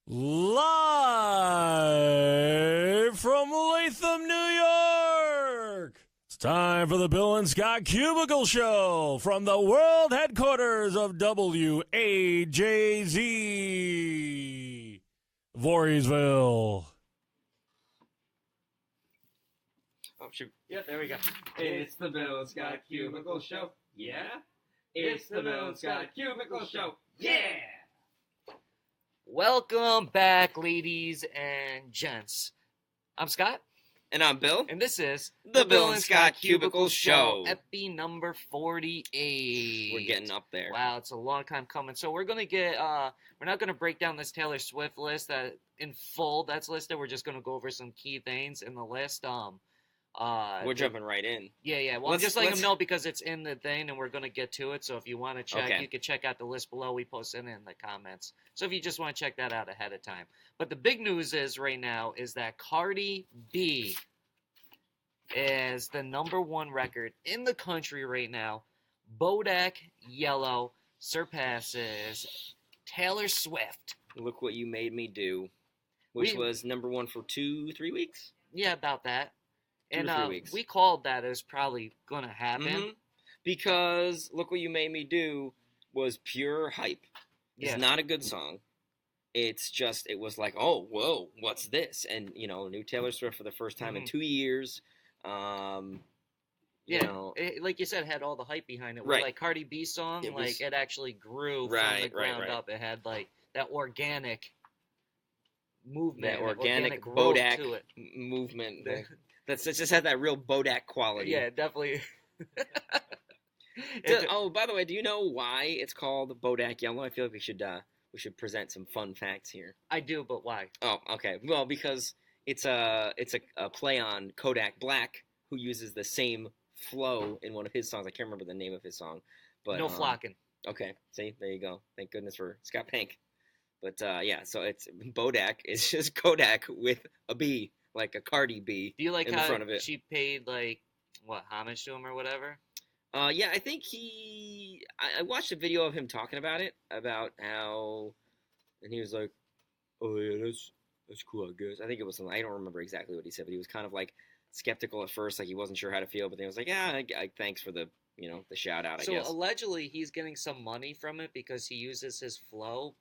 Live from Latham, New York. It's time for the Bill and Scott Cubicle Show from the world headquarters of WAJZ, Voorheesville. Oh, shoot. Yeah, there we go. It's the Bill and Scott Cubicle Show. Yeah? It's the Bill and Scott Cubicle Show. Yeah! Welcome back, ladies and gents. I'm Scott. And I'm Bill. And this is The Bill and Scott Cubicle Show. Epi number 48. We're getting up there. Wow, it's a long time coming. So we're going to get, we're not going to break down this Taylor Swift list that in full that's listed. We're just going to go over some key things in the list. We're jumping right in. Yeah. Well, just letting them know because it's in the thing and we're going to get to it. So if you want to check, you can check out the list below. We post it in the comments. So if you just want to check that out ahead of time. But the big news is right now is that Cardi B is the #1 record in the country right now. Bodak Yellow surpasses Taylor Swift. Look What You Made Me Do, which was #1 for 2-3 weeks. Yeah, about that. And 2 or 3 weeks. We called that as probably going to happen. Mm-hmm. Because Look What You Made Me Do was pure hype. It's not a good song. It's just, it was like, oh, whoa, what's this? And, new Taylor Swift for the first time in 2 years. Like you said, it had all the hype behind it. Right. Like Cardi B song, it actually grew from the ground up. It had like that organic movement. That organic Bodak movement. That just had that real Bodak quality. Yeah, definitely. By the way, do you know why it's called Bodak Yellow? I feel like we should present some fun facts here. I do, but why? Oh, okay. Well, because it's a play on Kodak Black, who uses the same flow in one of his songs. I can't remember the name of his song, but No Flockin'. Okay, see, there you go. Thank goodness for Scott Pank. But so it's Bodak is just Kodak with a B, like a Cardi B. Do you like in how the front of it. She paid homage to him or whatever? Yeah, I think I watched a video of him talking about it, about how, and he was like, oh yeah, that's cool, I guess. I think it was something, I don't remember exactly what he said, but he was kind of like skeptical at first, like he wasn't sure how to feel, but then he was like, yeah, thanks for the, the shout out, I guess. So allegedly he's getting some money from it because he uses his flow,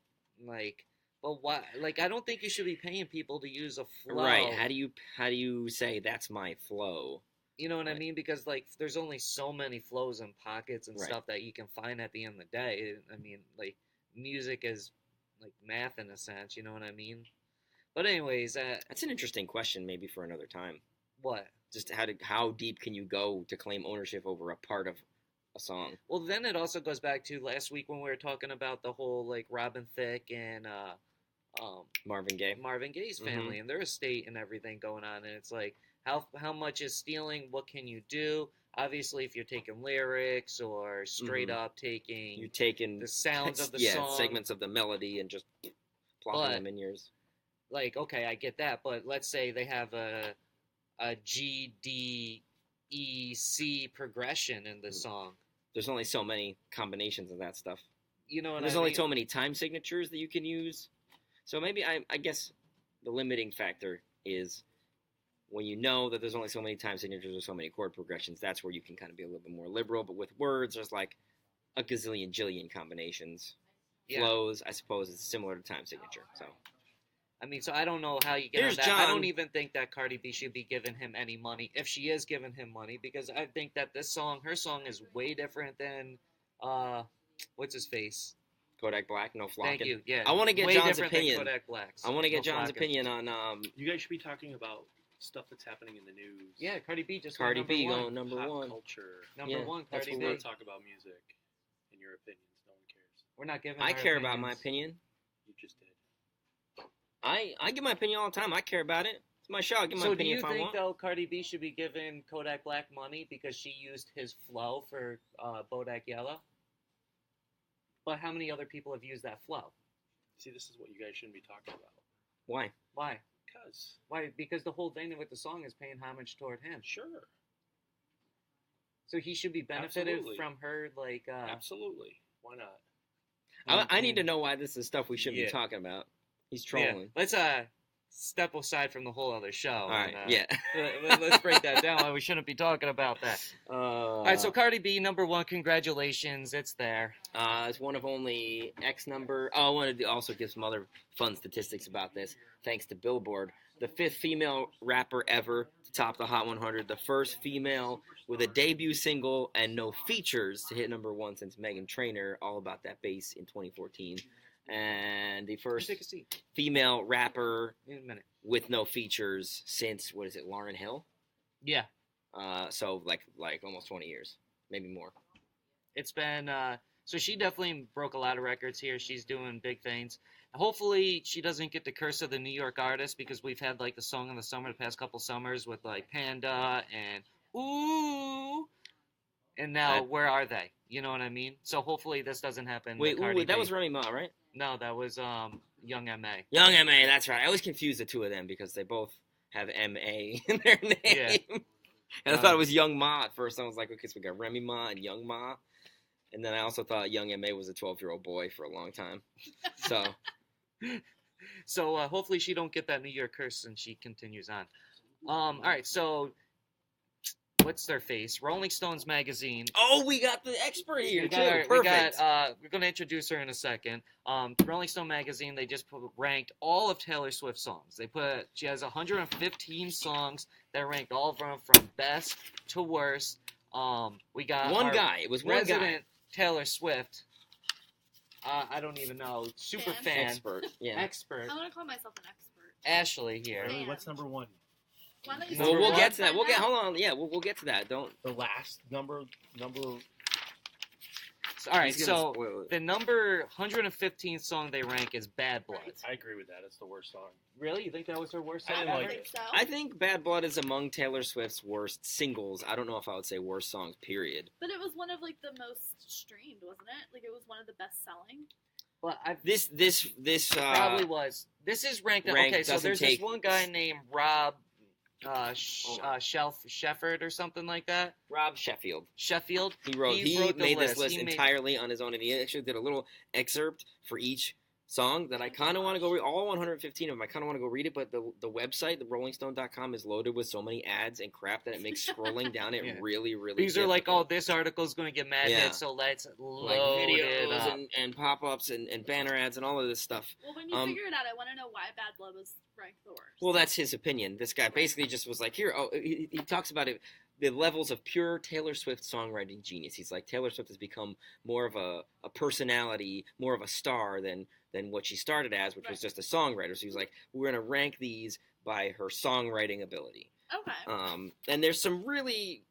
but why? I don't think you should be paying people to use a flow. Right, how do you say that's my flow? You know what I mean? Because, there's only so many flows and pockets and stuff that you can find at the end of the day. I mean, music is, math in a sense, you know what I mean? But anyways... that's an interesting question maybe for another time. What? Just how deep can you go to claim ownership over a part of a song? Well, then it also goes back to last week when we were talking about the whole, Robin Thicke and... Marvin Gaye's family and their estate and everything going on. And it's how much is stealing? What can you do? Obviously, if you're taking lyrics or straight up you're taking the sounds of the song, segments of the melody and just plopping them in yours. Okay, I get that, but let's say they have a G, D, E, C progression in the song. There's only so many combinations of that stuff. You know what There's only so many time signatures that you can use. So maybe I guess the limiting factor is when you know that there's only so many time signatures or so many chord progressions, that's where you can kind of be a little bit more liberal. But with words, there's a gazillion jillion combinations. Yeah. Flows, I suppose, is similar to time signature. So, so I don't know how you get on that. I don't even think that Cardi B should be giving him any money, if she is giving him money, because I think that her song is way different than, what's his face? Kodak Black, No Flockin'. Thank you. Yeah, I want to get John's opinion. Kodak Black's. I want to get John's opinion on. You guys should be talking about stuff that's happening in the news. Yeah, Cardi B just Cardi B going number Pop one. Culture. Number one. That's Cardi what B. we're talk about music and your opinions. No one cares. We're not giving. I care about my opinion. You just did. I give my opinion all the time. I care about it. It's my show. I give my opinion if I want. So do you think though Cardi B should be giving Kodak Black money because she used his flow for Bodak Yellow? But how many other people have used that flow? See, this is what you guys shouldn't be talking about. Why? Why? Because. Why? Because the whole thing with the song is paying homage toward him. Sure. So he should be benefited from her, Absolutely. Why not? I need to know why this is stuff we shouldn't be talking about. He's trolling. Yeah. Let's step aside from the whole other show. All right. Let's break that down. We shouldn't be talking about that. All right. So Cardi B, #1. Congratulations. It's there. It's one of only X number. Oh, I wanted to also give some other fun statistics about this. Thanks to Billboard, the 5th female rapper ever to top the Hot 100. The first female with a debut single and no features to hit #1 since Meghan Trainor, All About That Bass, in 2014. And the first female rapper with no features since, what is it, Lauryn Hill? Yeah. So like almost 20 years, maybe more. It's been so she definitely broke a lot of records here. She's doing big things. Hopefully she doesn't get the curse of the New York artist, because we've had like the song in the summer, the past couple summers, with like Panda and Ooh, and now Where Are They? You know what I mean? So hopefully this doesn't happen. Wait, Ooh, that was Remy Ma, right? No, that was Young M.A. Young M.A., that's right. I always confuse the two of them because they both have M.A. in their name. Yeah. And I thought it was Young Ma at first. I was like, okay, so we got Remy Ma and Young Ma. And then I also thought Young M.A. was a 12-year-old boy for a long time. So hopefully she don't get that New York curse and she continues on. All right, so what's their face? Rolling Stones magazine. Oh, we got the expert here too. Perfect. We're going to introduce her in a second. Rolling Stone magazine, they just ranked all of Taylor Swift's songs. She has 115 songs that ranked all of them from best to worst. We got one guy. It was one resident guy. Taylor Swift. I don't even know. Super fan. Expert. Yeah. Expert. I want to call myself an expert. Ashley here. Really? What's #1? Well, we'll get to that. Hold on. Yeah, we'll get to that. Don't. The last number. All right, so the number 115 song they rank is Bad Blood. I agree with that. It's the worst song. Really? You think that was her worst song? I don't think so. I think Bad Blood is among Taylor Swift's worst singles. I don't know if I would say worst songs, period. But it was one of like the most streamed, wasn't it? Like it was one of the best selling. Well, this probably was. This is ranked. Okay, so there's this one guy named Rob Shefford or something like that. Rob Sheffield. He made this list entirely on his own, and he actually did a little excerpt for each song that I kind of want to go read. All 115 of them, I kind of want to go read it, but the website, the rollingstone.com, is loaded with so many ads and crap that it makes scrolling down it really, really These difficult. are like, oh, this article's going to get mad hits, so let's load like videos it up. and pop-ups and banner ads and all of this stuff. Well, when you figure it out, I want to know why Bad Blood was ranked the worst. Well, that's his opinion. This guy basically just was like, he talks about it, the levels of pure Taylor Swift songwriting genius. He's like, Taylor Swift has become more of a personality, more of a star than what she started as, which was just a songwriter. So he's like, we're going to rank these by her songwriting ability. Okay. And there's some really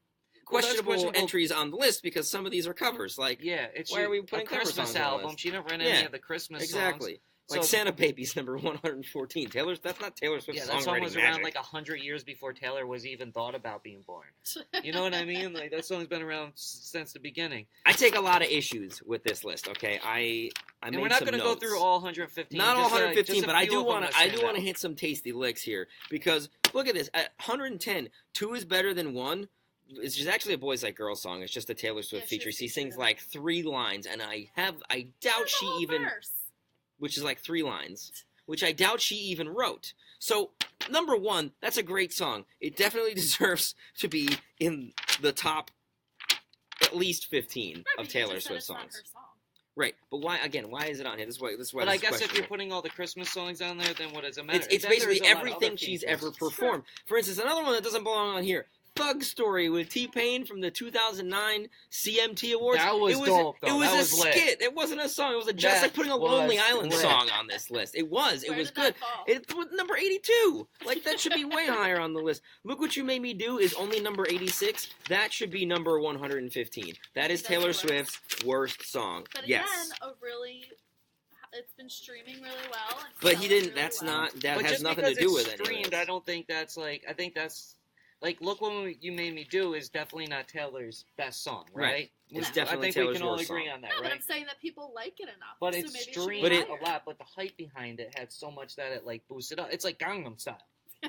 questionable entries on the list because some of these are covers. Like, why are we putting a Christmas cover songs album? on the list? She didn't run any of the Christmas songs. Exactly. Like Santa Baby's number 114. That's not Taylor Swift's songwriting that song was around magic. like 100 years before Taylor was even thought about being born. You know what I mean? Like that song's been around since the beginning. I take a lot of issues with this list. Okay, I and we're not going to go through all 115. Not all 115, but I do want to hit some tasty licks here because look at this. At 110, 2 is better than 1. It's just actually a Boys Like Girls song. It's just a Taylor Swift feature. She sings like 3 lines, and I doubt she even. Verse. Which is like 3 lines, which I doubt she even wrote. So, #1, that's a great song. It definitely deserves to be in the top at least 15 of Taylor Swift songs. Right, but why is it on here? This is why but I guess if you're putting all the Christmas songs on there, then what does it matter? It's basically everything she's ever performed. For instance, another one that doesn't belong on here, Thug Story with T-Pain from the 2009 CMT Awards. That was dope, though. It was a skit. It wasn't a song. It was just like putting a Lonely Island song on this list. It was good. It was number 82. Like, that should be way higher on the list. Look What You Made Me Do is only number 86. That should be number 115. That is Taylor Swift's worst song. But again, it's been streaming really well. But he didn't. That's not. That has nothing to do with it. Streamed, I don't think that's like. I think that's. Like, Look What You Made Me Do is definitely not Taylor's best song, right? It's definitely I think Taylor's we can all worst agree song. on that, no, right? but I'm saying that people like it enough. But so it's maybe streamed a lot, but the hype behind it had so much that it, like, boosted up. It's like Gangnam Style.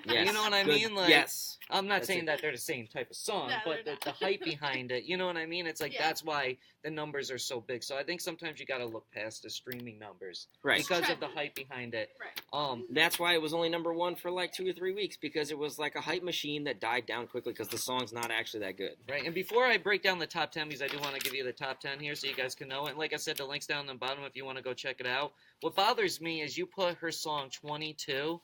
Yes. You know what I Good. mean? Like, yes. I'm not That's saying it. that they're the same type of song, No, but they're the not. hype behind it, you know what I mean? It's like Yeah. that's why the numbers are so big. So I think sometimes you got to look past the streaming numbers Right. because of the Trendy. hype behind it. Right. That's why it was only number one for like 2 or 3 weeks, because it was like a hype machine that died down quickly because the song's not actually that good. Right, and before I break down the top 10, because I do want to give you the top 10 here so you guys can know it. And like I said, the link's down in the bottom if you want to go check it out. What bothers me is you put her song 22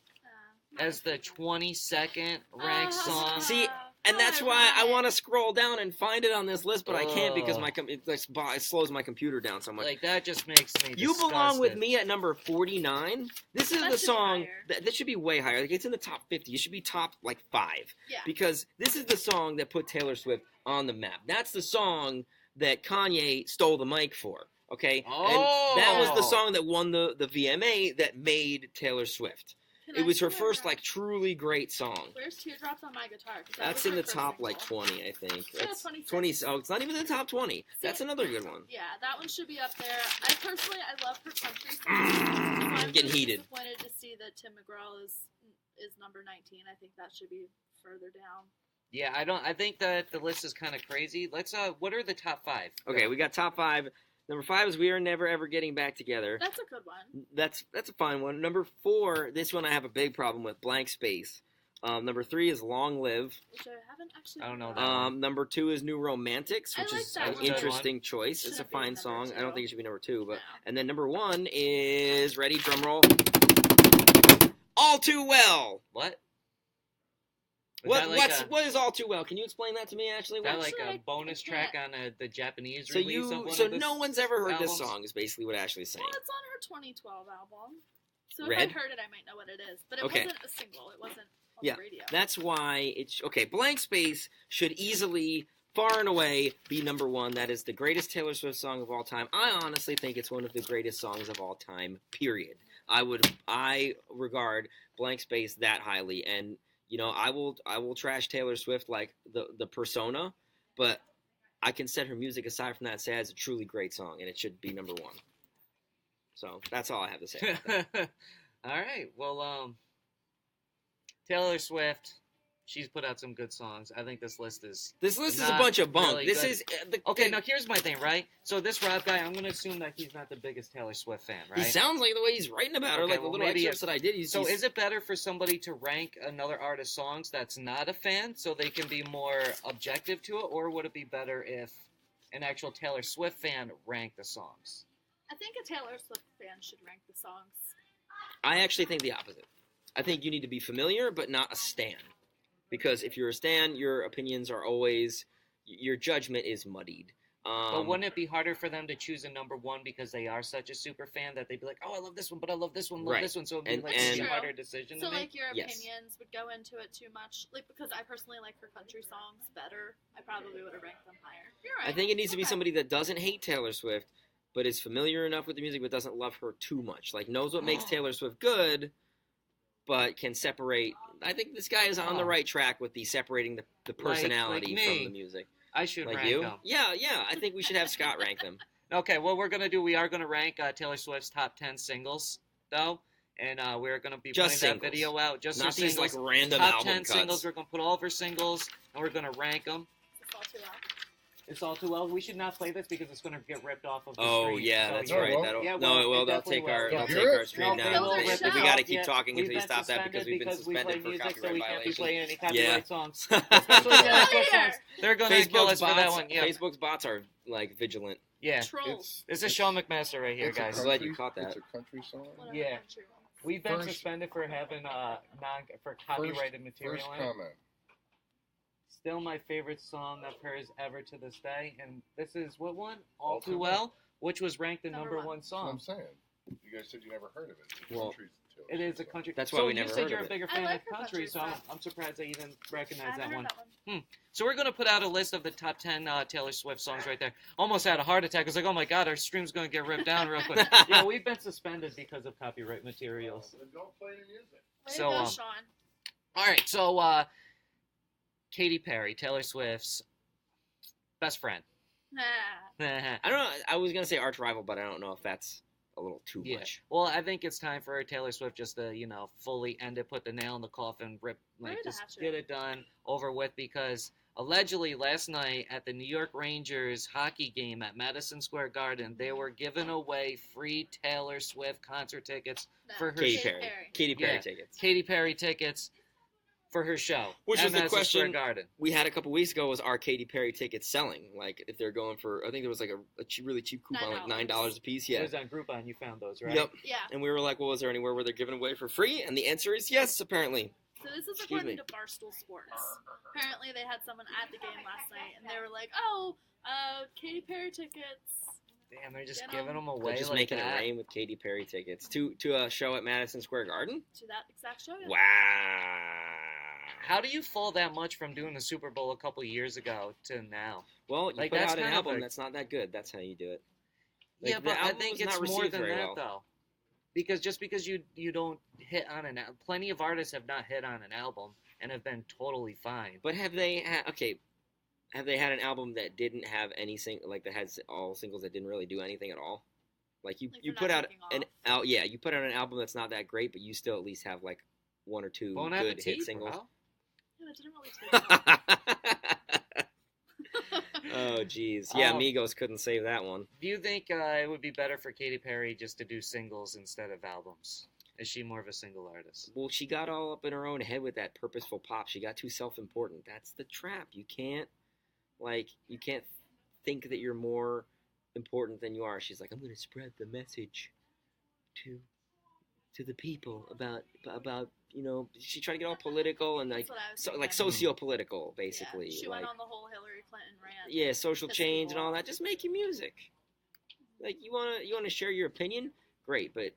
as the 22nd ranked song. See, and that's why I want to scroll down and find it on this list, but I can't because it slows my computer down so much. Like, that just makes me You belong with disgusted. me at number 49. This is That the should be song higher. that should be way higher. Like, it's in the top 50. It should be top like 5. Yeah. Because this is the song that put Taylor Swift on the map. That's the song that Kanye stole the mic for. Okay? Oh! And that was the song that won the VMA that made Taylor Swift. Can It I was her see first where- like truly great song. Where's Teardrops on My Guitar? 'Cause that That's was in her the first top like single. 20, I think. Yeah, That's 26. 20. Oh, it's not even in the top 20. That's another good one. Yeah, that one should be up there. I personally, I love her country songs. I'm Getting really heated. disappointed to see that Tim McGraw is number 19. I think that should be further down. Yeah, I think that the list is kind of crazy. Let's, what are the top 5? Okay, we got top 5. Number 5 is We Are Never Ever Getting Back Together. That's a good one. That's a fine one. Number 4, this one I have a big problem with, Blank Space. Number 3 is Long Live. Which I haven't actually. I don't know heard that of. one. Number 2 is New Romantics, I which like is that an one. interesting choice. It's a Shouldn't be fine number song. I don't 2. think it should be number 2, but No. and then number 1 is ready, drum roll. All Too Well. What? What is All Too Well? Can you explain that to me, Ashley? Is that What's- like Actually, a bonus I track can't. on the Japanese so release of one so of this no one's ever heard this albums? song is basically what Ashley's saying. Well, it's on her 2012 album. So Red? if I heard it, I might know what it is. But it Okay. wasn't a single. It wasn't on Yeah, the radio. That's why it's okay. Blank Space should easily, far and away, be number 1. That is the greatest Taylor Swift song of all time. I honestly think it's one of the greatest songs of all time. Period. I regard Blank Space that highly, and you know, I will trash Taylor Swift like the persona, but I can set her music aside from that and say it's a truly great song, and it should be number 1. So that's all I have to say about that. All right. Well, Taylor Swift, she's put out some good songs. I think this list is This list is a not bunch of bunk. really This good. is okay. Now here's my thing, right? So this Rob guy, I'm gonna assume that he's not the biggest Taylor Swift fan, right? He sounds like the way he's writing about her, Okay, like the well, little maybe excerpts that I did. So is it better for somebody to rank another artist's songs that's not a fan so they can be more objective to it, or would it be better if an actual Taylor Swift fan ranked the songs? I think a Taylor Swift fan should rank the songs. I actually think the opposite. I think you need to be familiar, but not a stan. Because if you're a stan, your opinions are always, your judgment is muddied. But wouldn't it be harder for them to choose a number 1 because they are such a super fan that they'd be like, oh, I love this one, but I love this one, love Right. this one, so it'd be And- like and- a harder decision So to make? like your Yes. opinions would go into it too much, like because I personally like her country songs better. I probably would have ranked them higher. You're right. I think it needs to be Okay. somebody that doesn't hate Taylor Swift, but is familiar enough with the music, but doesn't love her too much. Like, knows what makes Taylor Swift good, but can separate. I think this guy is on the right track with the separating the personality like from me. the music. I should Like rank you? them. Yeah. I think we should have Scott rank them. Okay, what we're going to do, we are going to rank Taylor Swift's top 10 singles, though. And we're going to be Just putting singles. that video out. Just Not her these singles. like random top album 10 cuts. singles. We're going to put all of her singles, and we're going to rank them. It's all too loud. It's all too well. We should not play this because it's going to get ripped off of the Oh screen. yeah, So, that's yeah. right. Well, That'll, yeah, no, well, it will. it They'll definitely take will. our Yeah. they'll Hear take our it? stream No, down. they will We rip it got to off. keep Yeah, talking we've until you been stop that because we've been we play suspended for music, so copyright we can't be violation. playing any copyright songs. Especially Get Taylor out of Swift here! songs. They're going to kill us for that one. Yeah, Facebook's bots are like vigilant. yeah. Trolls. This is Sean McMaster right here, It's a guys. I'm glad you caught that. It's a country song. Whatever Yeah. country ones. We've been First- suspended for having for copyrighted material First in it. comment. Still my favorite song of hers ever to this day, and this is what one? All Too Well, which was ranked the Number number one. one That's what song. I'm saying. You guys said you never heard of it. It's a Well, country tale. It is a country. That's why so we you never said heard you're of a it. bigger I fan like of her country, country so I'm, stuff. I'm surprised that you didn't I recognize haven't that heard one. that one. So we're gonna put out a list of the top 10 Taylor Swift songs right there. Almost had a heart attack. I was like, oh my god, our stream's gonna get ripped down real quick. Yeah, we've been suspended because of copyright materials. Then don't play the music. Way So, to go, um, Sean. All right, so Katy Perry, Taylor Swift's best friend. Nah. I don't know. I was gonna say arch rival, but I don't know if that's a little too Yeah. much. Well, I think it's time for Taylor Swift just to, fully end it, put the nail in the coffin, just get it done, over with, because allegedly last night at the New York Rangers hockey game at Madison Square Garden, they were giving away free Taylor Swift concert tickets for her Katy Perry. Katy Perry tickets. Katy Perry tickets for her show. Which was the Madison question Square Garden. we had a couple weeks ago: was are Katy Perry tickets selling? Like if they're going for, I think there was like a really cheap coupon, like $9 a piece. Yeah. It was on Groupon. You found those, right? Yep. Yeah. And we were like, well, is there anywhere where they're giving away for free? And the answer is yes, apparently. So this is according to Barstool Sports. Apparently they had someone at the game last night, and they were like, Katy Perry tickets. Damn, they're just giving them away. They're just like making that. it rain with Katy Perry tickets to a show at Madison Square Garden. To that exact show. Yeah. Wow. How do you fall that much from doing the Super Bowl a couple years ago to now? Well, you Like, put that's out an kind of album that's not that good. That's how you do it. Like, Yeah, the but I album think was it's not more received than very that, well. though. Because just because you don't hit on an album, plenty of artists have not hit on an album and have been totally fine. But have they had an album that didn't have any that had all singles that didn't really do anything at all? Like you they're put not out taking off. you put out an album that's not that great, but you still at least have like one or two Bon good Appetit, hit singles. bro. Yeah, that didn't really take off. Oh jeez, yeah, Um, Migos couldn't save that one. Do you think it would be better for Katy Perry just to do singles instead of albums? Is she more of a single artist? Well, she got all up in her own head with that purposeful pop. She got too self-important. That's the trap. You can't think that you're more important than you are. She's like, I'm going to spread the message to the people about she tried to get all political and That's what I was like thinking. socio-political basically. Yeah, she like, went on the whole Hillary Clinton rant. yeah, social Pissing change and people all off. that. Just make your music. Like you wanna share your opinion, great, but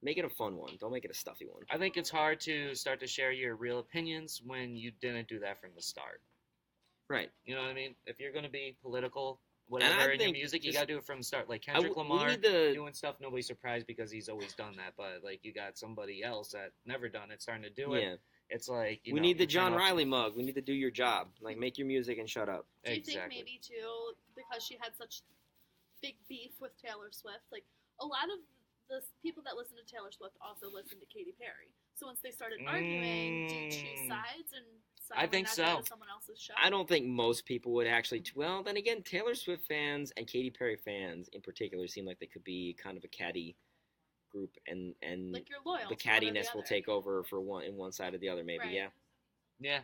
make it a fun one. Don't make it a stuffy one. I think it's hard to start to share your real opinions when you didn't do that from the start. Right. You know what I mean? If you're going to be political, And I whatever, in your think music, you just- got to do it from the start. Like Kendrick we Lamar need the- doing stuff, nobody's surprised because he's always done that. But, like, you got somebody else that never done it starting to do it. Yeah. It's like, We need the John Riley mug. We need to do your job. Like, make your music and shut up. Do you Exactly. think maybe too, because she had such big beef with Taylor Swift, like a lot of the people that listen to Taylor Swift also listen to Katy Perry. So once they started arguing, do you choose sides and I think silently not go so. to someone else's show? I don't think most people would actually. Well, then again, Taylor Swift fans and Katy Perry fans in particular seem like they could be kind of a catty group, and Like you're loyal. the to one or cattiness will other. take over for one side or the other. Maybe, Right. yeah. Yeah.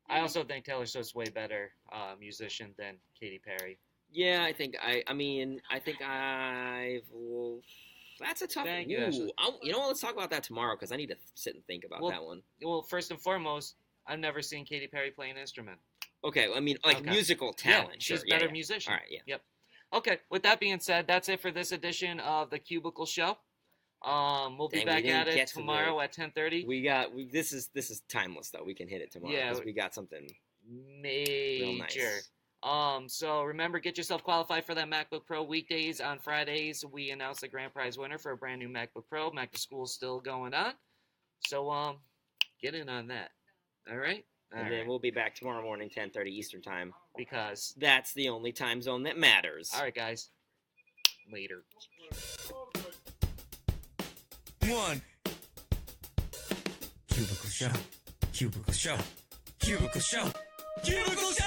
I also think Taylor Swift's way better musician than Katy Perry. Yeah, I think I've. Well, that's a tough one. Thank you, Ashley. You know what? Let's talk about that tomorrow because I need to sit and think about Well, that one. Well, first and foremost, I've never seen Katy Perry play an instrument. Okay, I mean, like Okay. musical talent. Yeah, she's sure. a better yeah. musician. All right, yeah. Yep. Okay, with that being said, that's it for this edition of the Cubicle Show. We'll be Dang, we back didn't at get it to tomorrow at 10:30. This is timeless though. We can hit it tomorrow Yeah, because we got something Major. real nice. So remember, get yourself qualified for that MacBook Pro. Weekdays on Fridays, we announce the grand prize winner for a brand new MacBook Pro. Mac to School's still going on. So, get in on that. All right? And then we'll be back tomorrow morning, 10:30 Eastern time. Because That's the only time zone that matters. all right, guys. Later. One. Cubicle Show. Cubicle Show. Cubicle Show. Cubicle Show!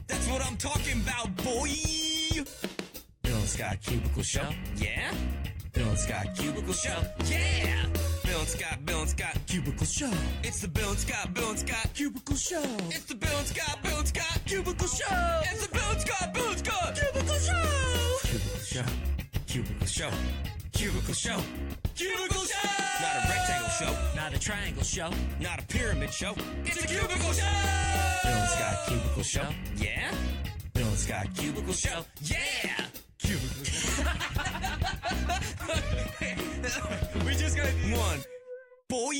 That's what I'm talking about, boy! Bill and Scott Cubicle Show. Yeah? Bill and Scott Cubicle Show. Yeah! Bill and Scott Cubicle Show. It's the Bill and Scott Cubicle Show. It's the Bill and Scott Cubicle Show. It's the Bill and Scott Cubicle Show. Cubicle Show. Cubicle Show. Cubicle Show. Cubicle Show. Not a rectangle show. Not a triangle show. Not a pyramid show. It's a cubicle show. Bill and Scott Cubicle Show. Yeah? Bill and Scott Cubicle Show. Yeah! Cubicle Show. We just got one. Boy!